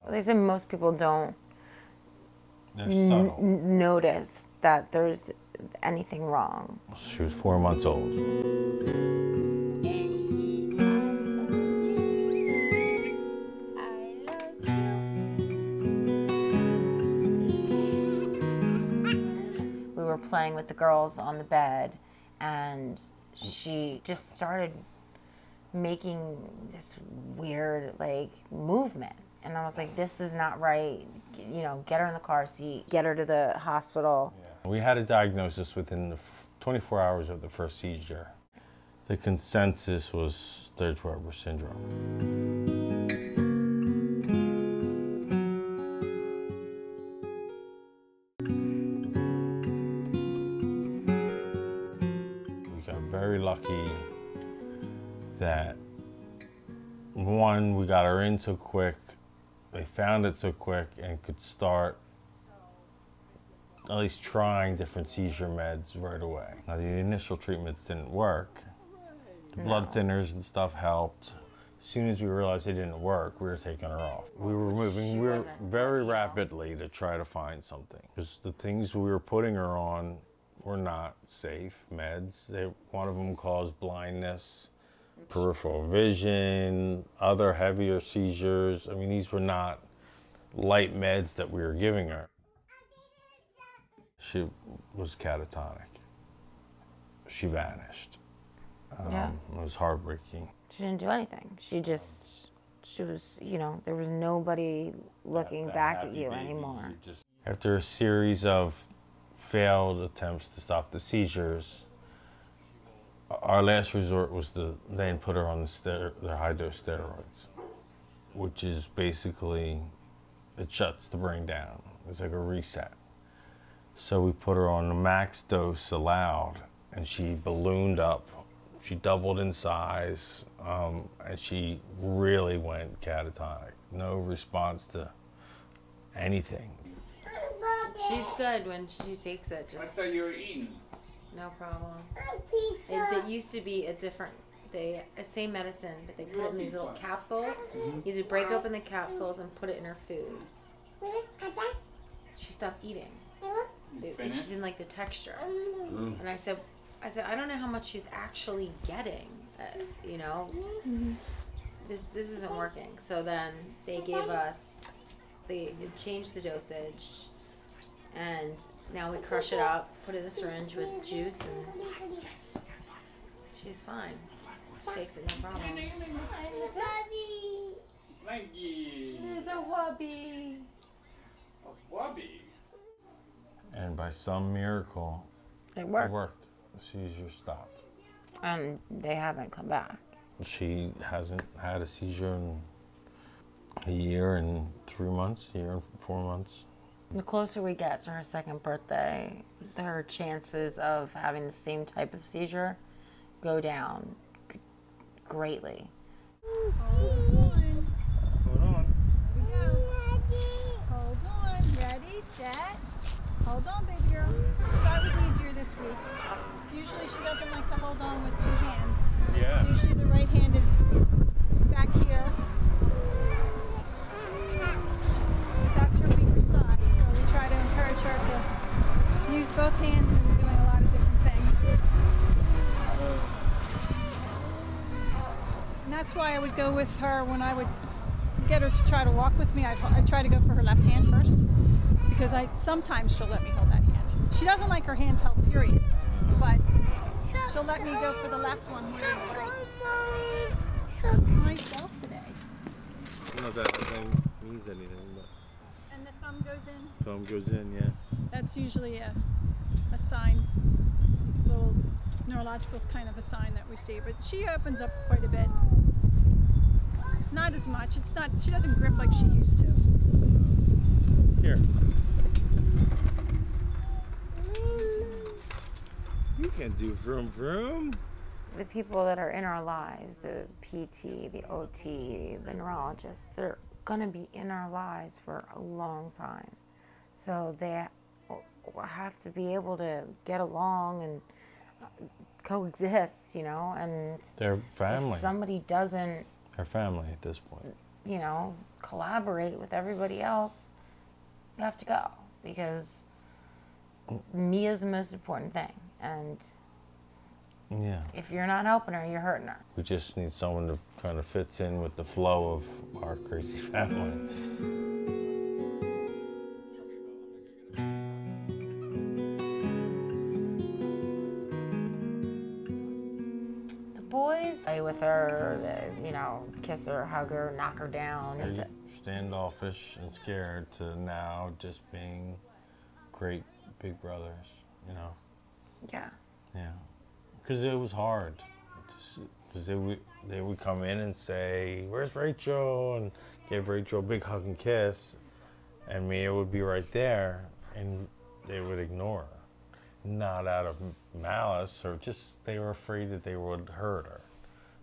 They say most people don't notice that there's anything wrong. She was 4 months old. We were playing with the girls on the bed, and she just started making this weird, like, movement. And I was like, this is not right. You know, get her in the car seat, get her to the hospital. Yeah. We had a diagnosis within the 24 hours of the first seizure. The consensus was Sturge Weber Syndrome. Very lucky that, one, we got her in so quick, they found it so quick, and could start at least trying different seizure meds right away. Now, the initial treatments didn't work. The blood thinners and stuff helped. As soon as we realized they didn't work, we were taking her off. We were moving very rapidly to try to find something, because the things we were putting her on were not safe meds. One of them caused blindness, peripheral vision, other heavier seizures. I mean, these were not light meds that we were giving her. She was catatonic. She vanished. Yeah. It was heartbreaking. She didn't do anything. She was, you know, there was nobody looking back at you anymore. After a series of failed attempts to stop the seizures, our last resort was to then put her on the high-dose steroids, which is basically, it shuts the brain down. It's like a reset. So we put her on the max dose allowed, and she ballooned up. She doubled in size, and she really went catatonic. No response to anything. She's good when she takes it. Just, I thought you were eating. No problem. It used to be a different, same medicine, but they put it in these little capsules. You used to break open the capsules and put it in her food. She stopped eating. She didn't like the texture. And I said, I don't know how much she's actually getting. You know, this isn't working. So then they gave us, they changed the dosage. And now we crush it up, put it in a syringe with juice, and she's fine. She takes it no problem. Thank you. Little wubby. A wubby? And by some miracle, It worked. it worked. The seizure stopped. And they haven't come back. She hasn't had a seizure in a year and 3 months, a year and 4 months. The closer we get to her second birthday, her chances of having the same type of seizure go down greatly. Hold on. Hold on. Here we go. Hold on. Ready, set. Hold on, baby girl. Start was easier this week. Usually she doesn't like to hold on with two hands. Yeah. Usually the right hand is back here. That's her weaker side. So we try to encourage her to use both hands in doing a lot of different things. And that's why I would go with her when I would get her to try to walk with me. I'd try to go for her left hand first, because sometimes she'll let me hold that hand. She doesn't like her hands held, period, but she'll let me go for the left one. Myself today. I don't know if that means anything, but... And the thumb goes in? Thumb goes in, yeah. That's usually a sign, little neurological kind of a sign that we see, but she opens up quite a bit. Not as much. It's not, she doesn't grip like she used to. Here. You can do vroom vroom. The people that are in our lives, the PT, the OT, the neurologists, they're gonna be in our lives for a long time. So they have to be able to get along and coexist, you know, and They're family. if somebody doesn't... They're family at this point. you know, collaborate with everybody else, you have to go, because Mia's the most important thing. And yeah, if you're not helping her, you're hurting her. we just need someone that kind of fits in with the flow of our crazy family. Boys play with her, they, you know, kiss her, hug her, knock her down. It's Standoffish and scared to now just being great big brothers, you know. yeah. Yeah, because it was hard. Because they would come in and say, "Where's Rachel?" and give Rachel a big hug and kiss, and Miea would be right there, and they would ignore her. Not out of malice, or just they were afraid that they would hurt her.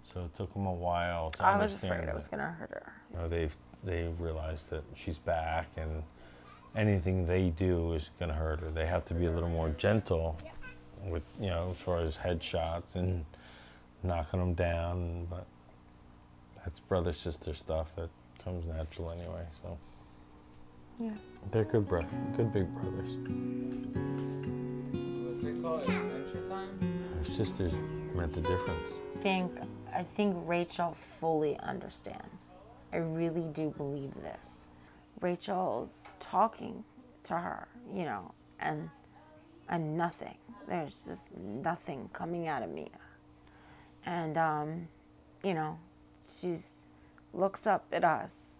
So it took them a while to understand. I was afraid I was going to hurt her. You know, they realized that she's back, and anything they do is going to hurt her. They have to be a little more gentle with, you know, as far as headshots and knocking them down. But that's brother-sister stuff that comes natural anyway. So yeah, they're good big brothers. Our sisters meant the difference. I think Rachel fully understands. I really do believe this. Rachel's talking to her, you know, and nothing. There's just nothing coming out of Miea. And, you know, she looks up at us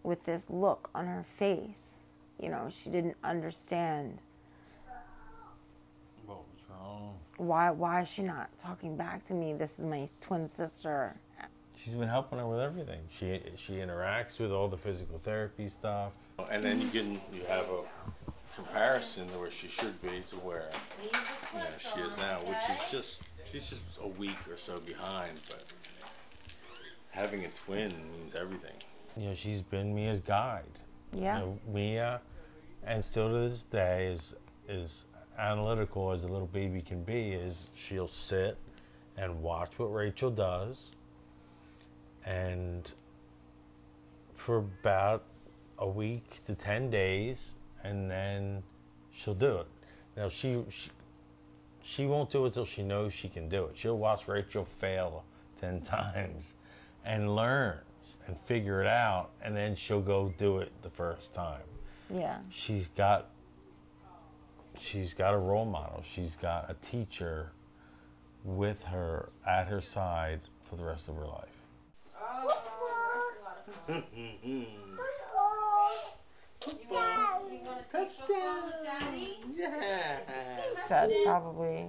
with this look on her face. You know, she didn't understand. What was wrong? Why is she not talking back to me? This is my twin sister. She's been helping her with everything. She interacts with all the physical therapy stuff. And then you have a comparison to where she should be to where, you know, she is now, which is she's just a week or so behind, but having a twin means everything. You know, she's been Mia's guide. Yeah. You know, Miea, and still to this day, is analytical as a little baby can be, is she'll sit and watch what Rachel does, and for about a week to 10 days, and then she'll do it. Now she won't do it till she knows she can do it. She'll watch Rachel fail 10 times and learn and figure it out, and then she'll go do it the first time. Yeah. She's got a role model. She's got a teacher with her at her side for the rest of her life. Said probably,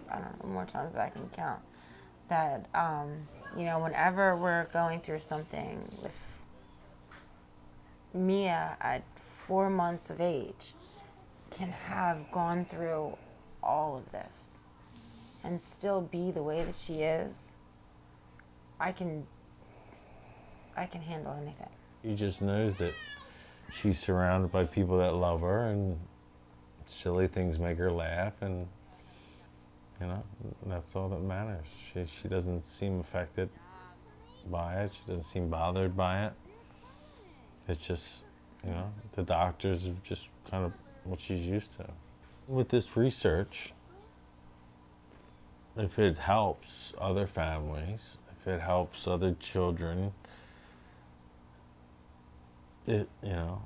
I don't know, more times than I can count, that, you know, whenever we're going through something with Miea at 4 months of age, can have gone through all of this and still be the way that she is, I can handle anything. She just knows that she's surrounded by people that love her, and silly things make her laugh, and you know, that's all that matters. She doesn't seem affected by it. She doesn't seem bothered by it. It's just, you know, the doctors are just kind of what she's used to. With this research, if it helps other families, if it helps other children, you know,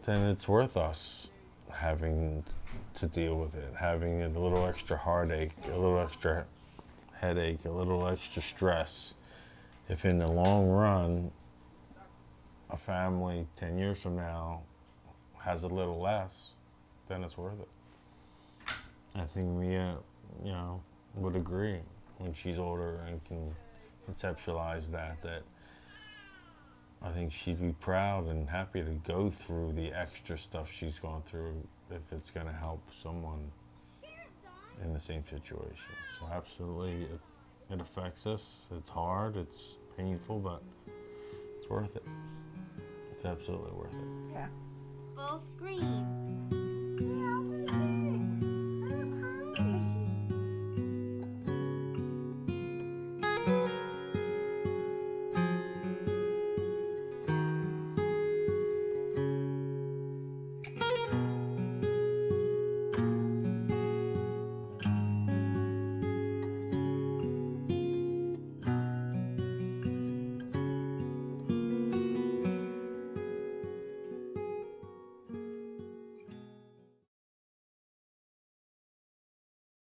then it's worth us having to deal with it, having a little extra heartache, a little extra headache, a little extra stress. If in the long run, a family 10 years from now has a little less, then it's worth it. I think Miea, you know, would agree when she's older and can conceptualize that I think she'd be proud and happy to go through the extra stuff she's gone through if it's going to help someone in the same situation. So absolutely, it affects us. It's hard, it's painful, but it's worth it. It's absolutely worth it. Yeah. Both green.